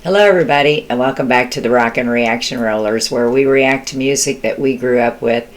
Hello everybody and welcome back to the Rockin' Reaction Rollers, where we react to music that we grew up with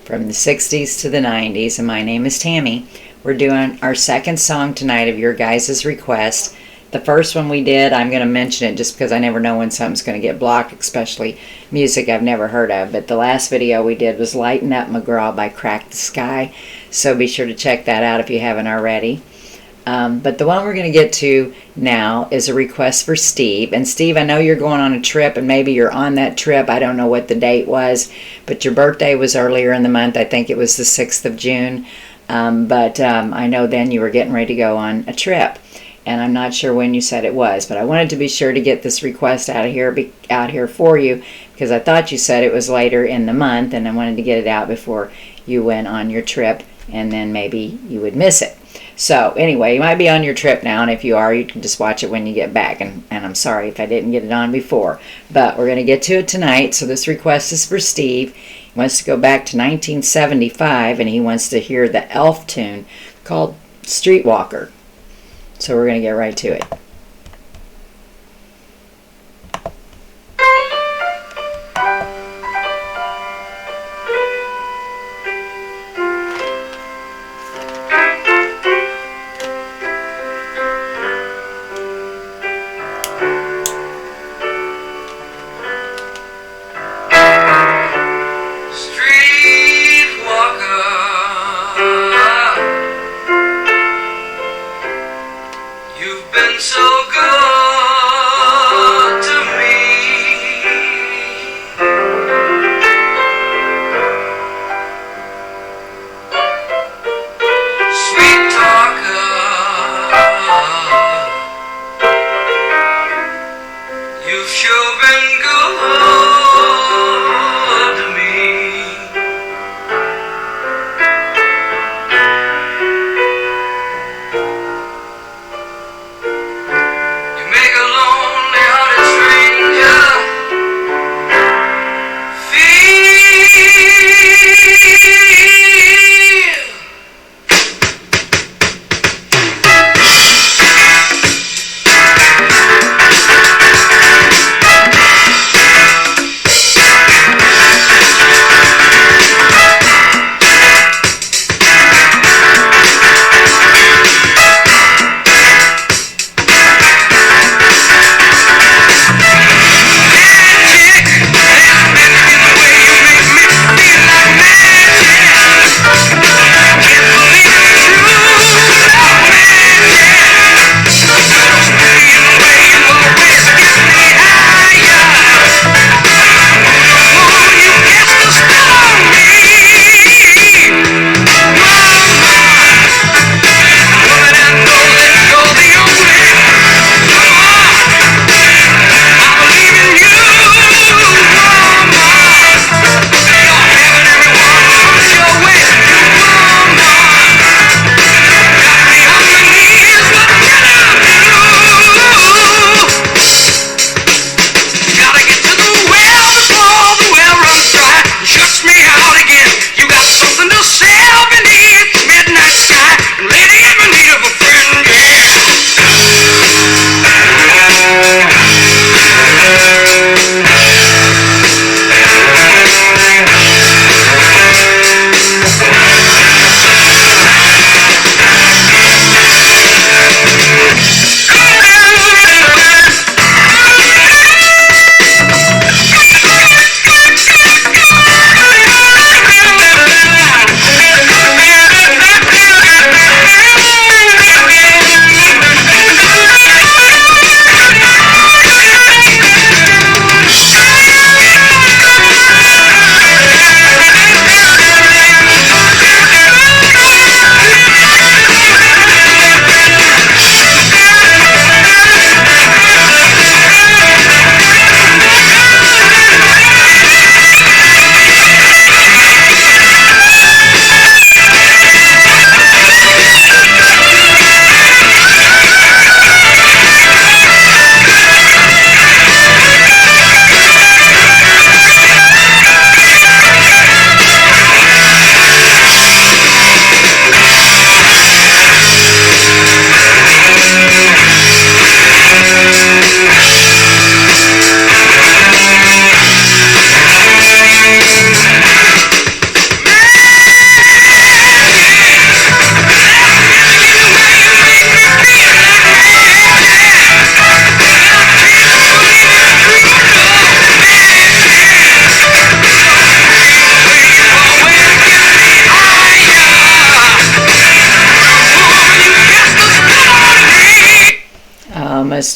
from the 60s to the 90s, and my name is Tammy. We're doing our second song tonight of your guys' request. The first one we did, I'm going to mention it just because I never know when something's going to get blocked, especially music I've never heard of. But the last video we did was Lighten Up McGraw by Crack the Sky, so be sure to check that out if you haven't already. But the one we're going to get to now is a request for Steve. And Steve, I know you're going on a trip, and maybe you're on that trip. I don't know what the date was, but your birthday was earlier in the month. I think it was the 6th of June. I know then you were getting ready to go on a trip. And I'm not sure when you said it was, but I wanted to be sure to get this request out here for you, because I thought you said it was later in the month, and I wanted to get it out before you went on your trip, and then maybe you would miss it. So anyway, you might be on your trip now, and if you are, you can just watch it when you get back. And I'm sorry if I didn't get it on before, but we're going to get to it tonight. So this request is for Steve. He wants to go back to 1975, and he wants to hear the Elf tune called Streetwalker. So we're going to get right to it. So good to me. Sweet talker, you've sure been good to me.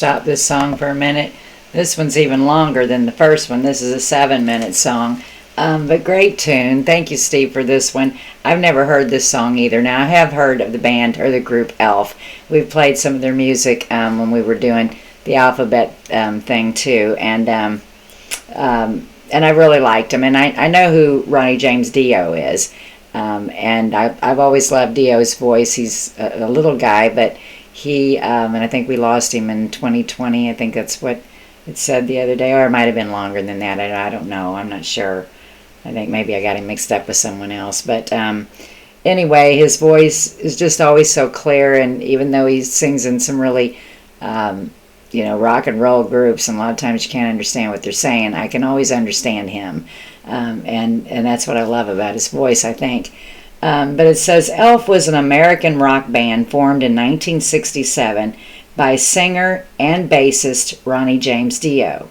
stop this song for a minute. This one's even longer than the first one. This is a 7-minute song. But great tune. Thank you, Steve, for this one. I've never heard this song either. Now, I have heard of the band or the group Elf. We've played some of their music when we were doing the alphabet thing too, and I really liked them. And I know who Ronnie James Dio is, and I've always loved Dio's voice. He's a little guy, but he and I think we lost him in 2020. I think that's what it said the other day, or it might have been longer than that. I don't know. I'm not sure. I think maybe I got him mixed up with someone else. But anyway, his voice is just always so clear, and even though he sings in some really, rock and roll groups, and a lot of times you can't understand what they're saying, I can always understand him. And that's what I love about his voice, I think. But it says, Elf was an American rock band formed in 1967 by singer and bassist Ronnie James Dio,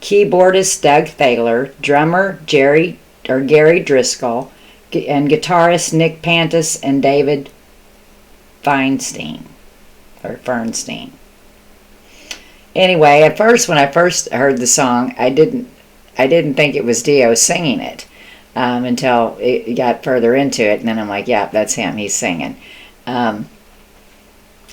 keyboardist Doug Thaler, drummer Gary Driscoll, and guitarist Nick Pantis and David Feinstein. Anyway, at first, when I first heard the song, I didn't think it was Dio singing it until it got further into it, and then I'm like, yeah, that's him. He's singing.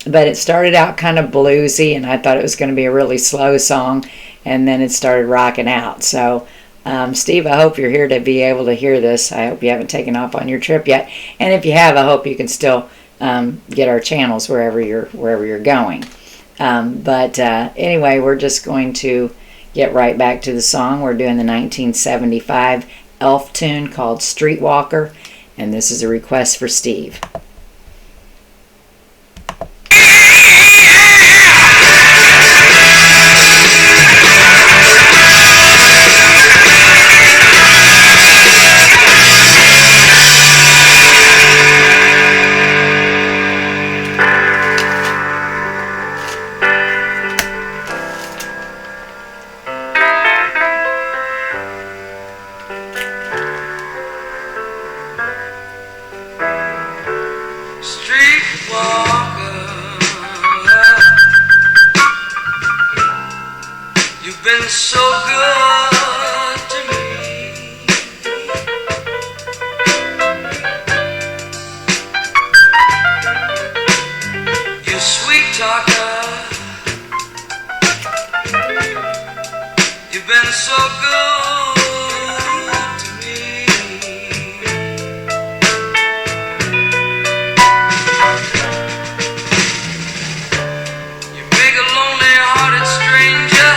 But it started out kind of bluesy, and I thought it was going to be a really slow song, and then it started rocking out. So, Steve, I hope you're here to be able to hear this. I hope you haven't taken off on your trip yet, and if you have, I hope you can still get our channels wherever you're going. But anyway, we're just going to get right back to the song. We're doing the 1975 Elf tune called Streetwalker, and this is a request for Steve. So good to me. You sweet talker, you've been so good to me. You make a lonely-hearted stranger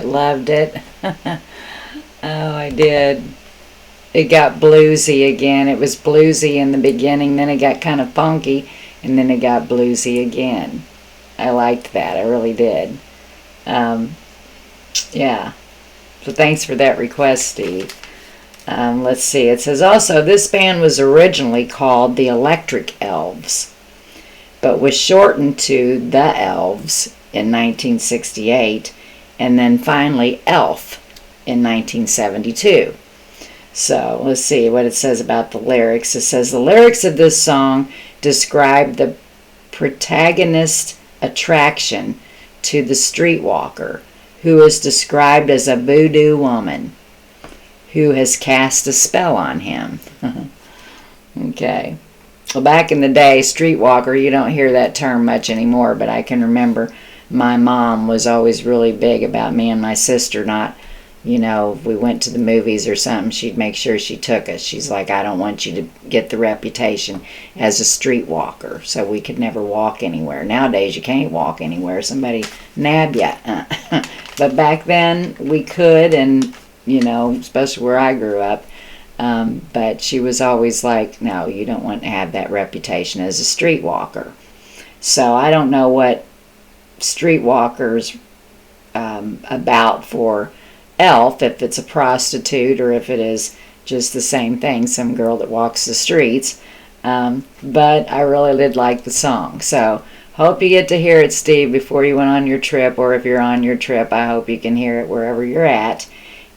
Loved it. Oh, I did. it got bluesy again. It was bluesy in the beginning, then it got kind of funky, and then it got bluesy again. I liked that. I really did. Yeah. So thanks for that request, Steve. Let's see. It says also, this band was originally called the Electric Elves, but was shortened to the Elves in 1968, and then finally Elf in 1972. So let's see what it says about the lyrics. It says the lyrics of this song describe the protagonist's attraction to the streetwalker, who is described as a voodoo woman who has cast a spell on him. Okay. Well, back in the day, streetwalker, you don't hear that term much anymore, but I can remember my mom was always really big about me and my sister not, if we went to the movies or something, she'd make sure she took us. She's like, I don't want you to get the reputation as a streetwalker, so we could never walk anywhere. Nowadays, you can't walk anywhere. Somebody nab you. But back then, we could, and, especially where I grew up. But she was always like, no, you don't want to have that reputation as a streetwalker. So I don't know what streetwalkers about for Elf, if it's a prostitute or if it is just the same thing, some girl that walks the streets. But I really did like the song. So hope you get to hear it, Steve, before you went on your trip, or if you're on your trip, I hope you can hear it wherever you're at.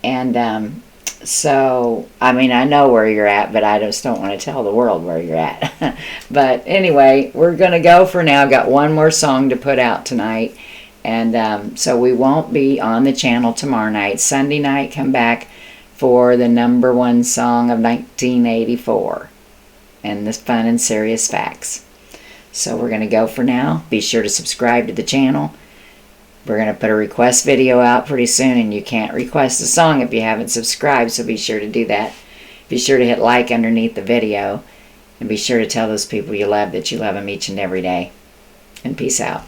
And so, I know where you're at, but I just don't want to tell the world where you're at. But anyway, we're going to go for now. Got one more song to put out tonight. And so we won't be on the channel tomorrow night. Sunday night, come back for the #1 song of 1984. And this Fun and Serious Facts. So we're going to go for now. Be sure to subscribe to the channel. We're going to put a request video out pretty soon, and you can't request a song if you haven't subscribed, so be sure to do that. Be sure to hit like underneath the video, and be sure to tell those people you love that you love them each and every day. And peace out.